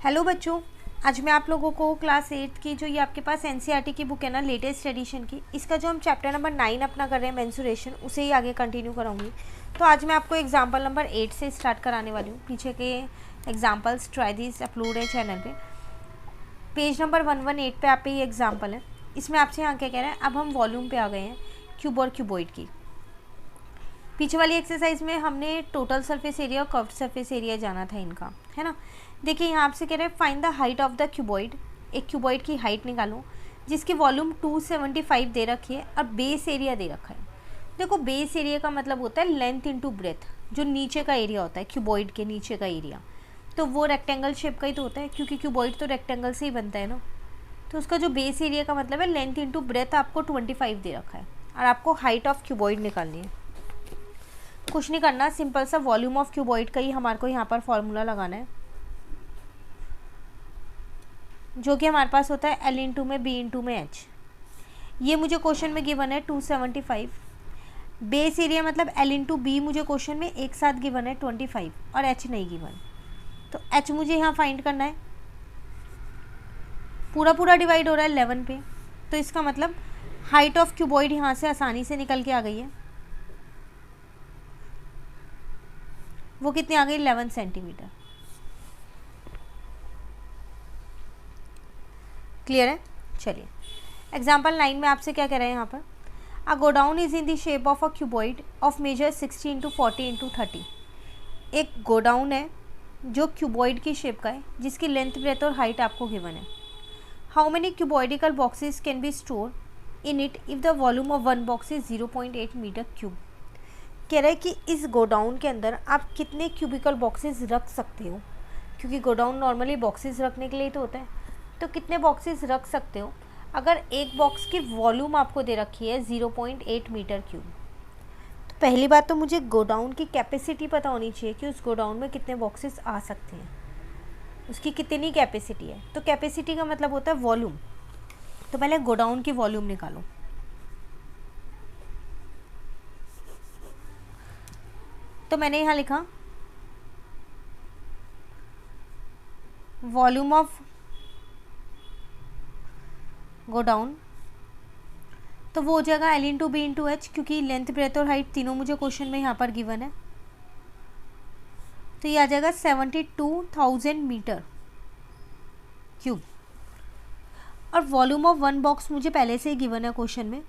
Hello बच्चों, आज मैं आप लोगों को क्लास 8 की जो ये आपके पास एनसीईआरटी की बुक है ना, लेटेस्ट एडिशन की, इसका जो हम चैप्टर नंबर 9 अपना कर रहे हैं मेंसुरेशन, उसे ही आगे कंटिन्यू कराऊंगी। तो आज मैं आपको एग्जांपल नंबर 8 से स्टार्ट कराने वाली हूँ। पीछे के एग्जांपल्स ट्राई दिस अपलोड है चैनल पे। पेज नंबर 118 पे आप पे ये एग्जाम्पल है। इसमें आपसे यहाँ क्या कह रहा है, अब हम वॉल्यूम पे आ गए हैं क्यूब और क्यूबॉइड की। पीछे वाली एक्सरसाइज में हमने टोटल सरफेस एरिया और कर्व्ड सरफेस एरिया जाना था इनका, है ना। देखिए यहाँ आपसे कह रहे हैं find the height of the cuboid. एक क्यूबॉइड की हाइट निकालो जिसकी वॉल्यूम 275 दे रखी है और बेस एरिया दे रखा है। देखो बेस एरिया का मतलब होता है लेंथ इंटू ब्रेथ, जो नीचे का एरिया होता है क्यूबॉइड के नीचे का एरिया, तो वो रेक्टेंगल शेप का ही तो होता है, क्योंकि क्यूबॉइड तो रेक्टेंगल से ही बनता है ना। तो उसका जो बेस एरिया का मतलब है लेंथ इंटू ब्रेथ आपको 25 दे रखा है और आपको हाइट ऑफ क्यूबॉइड निकालनी है। कुछ नहीं करना, सिंपल सा वॉल्यूम ऑफ क्यूबॉइड का ही हमारे को यहाँ पर फॉर्मूला लगाना है, जो कि हमारे पास होता है L इंटू में B इंटू में H। ये मुझे क्वेश्चन में गिवन है 275। बेस एरिया मतलब L इंटू B मुझे क्वेश्चन में एक साथ गिवन है 25 और H नहीं गिवन, तो H मुझे यहाँ फाइंड करना है। पूरा पूरा डिवाइड हो रहा है 11 पे, तो इसका मतलब हाइट ऑफ क्यूबॉइड यहाँ से आसानी से निकल के आ गई है। वो कितनी आ गई, 11 सेंटीमीटर। क्लियर है। चलिए एग्जाम्पल 9 में आपसे क्या कह रहे हैं यहाँ पर, a godown is in the shape of a cuboid of measure 60 into 40 into 30। एक गोडाउन है जो क्यूबॉइड की शेप का है, जिसकी लेंथ ब्रेथ और हाइट आपको गिवन है। How many cuboidical boxes can be store in it if the volume of one box is 0.8 metre cube. कह रहा है कि इस गोडाउन के अंदर आप कितने क्यूबिकल बॉक्सेस रख सकते हो, क्योंकि गोडाउन नॉर्मली बॉक्सेस रखने के लिए तो होता है, तो कितने बॉक्सेस रख सकते हो अगर एक बॉक्स की वॉल्यूम आपको दे रखी है 0.8 मीटर क्यूब। तो पहली बात तो मुझे गोडाउन की कैपेसिटी पता होनी चाहिए कि उस गोडाउन में कितने बॉक्सेस आ सकते हैं, उसकी कितनी कैपेसिटी है। तो कैपेसिटी का मतलब होता है वॉल्यूम। तो पहले गोडाउन की वॉल्यूम निकालो। तो मैंने यहाँ लिखा वॉल्यूम ऑफ गोडाउन, तो वो हो जाएगा L into B into H, क्योंकि लेंथ ब्रेथ और हाइट तीनों मुझे क्वेश्चन में यहाँ पर गिवन है। तो ये आ जाएगा 72,000 मीटर क्यूब। और वॉल्यूम ऑफ वन बॉक्स मुझे पहले से ही गिवन है क्वेश्चन में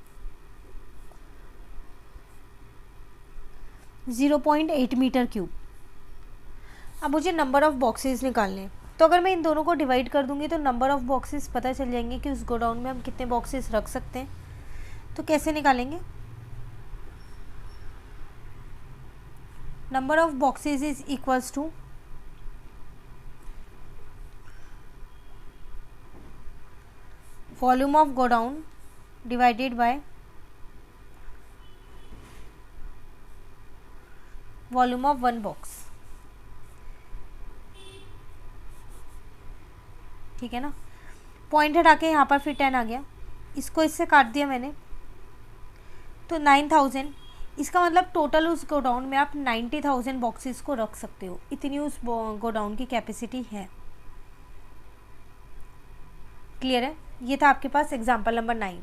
0.8 मीटर क्यूब। अब मुझे नंबर ऑफ बॉक्सेस निकालने हैं, तो अगर मैं इन दोनों को डिवाइड कर दूंगी तो नंबर ऑफ बॉक्सेस पता चल जाएंगे कि उस गोडाउन में हम कितने बॉक्सेस रख सकते हैं। तो कैसे निकालेंगे, number of boxes is equals to volume of godown divided by volume of one box. ठीक है ना। पॉइंट हटा के यहाँ पर फिर 10 आ गया, इसको इससे काट दिया मैंने, तो 9000। इसका मतलब टोटल उस गोडाउन में आप 90,000 बॉक्सेस को रख सकते हो, इतनी उस गोडाउन की कैपेसिटी है। क्लियर है। ये था आपके पास एग्जाम्पल नंबर 9।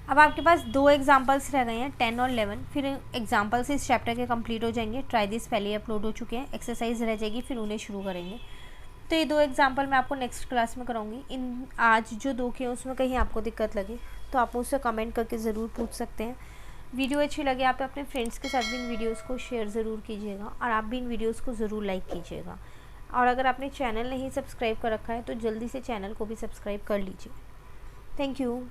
अब आपके पास दो एग्जाम्पल्स रह गए हैं 10 और 11, फिर एग्जाम्पल्स इस चैप्टर के कंप्लीट हो जाएंगे। ट्राई दिस पहले ही अपलोड हो चुके हैं, एक्सरसाइज रह जाएगी, फिर उन्हें शुरू करेंगे। तो ये दो एग्जाम्पल मैं आपको नेक्स्ट क्लास में कराऊंगी। इन आज जो दो किए उसमें कहीं आपको दिक्कत लगे तो आप मुझसे कमेंट करके ज़रूर पूछ सकते हैं। वीडियो अच्छी लगे आप अपने फ्रेंड्स के साथ भी इन वीडियोज़ को शेयर ज़रूर कीजिएगा और आप भी इन वीडियोज़ को ज़रूर लाइक कीजिएगा। और अगर आपने चैनल नहीं सब्सक्राइब कर रखा है तो जल्दी से चैनल को भी सब्सक्राइब कर लीजिए। Thank you.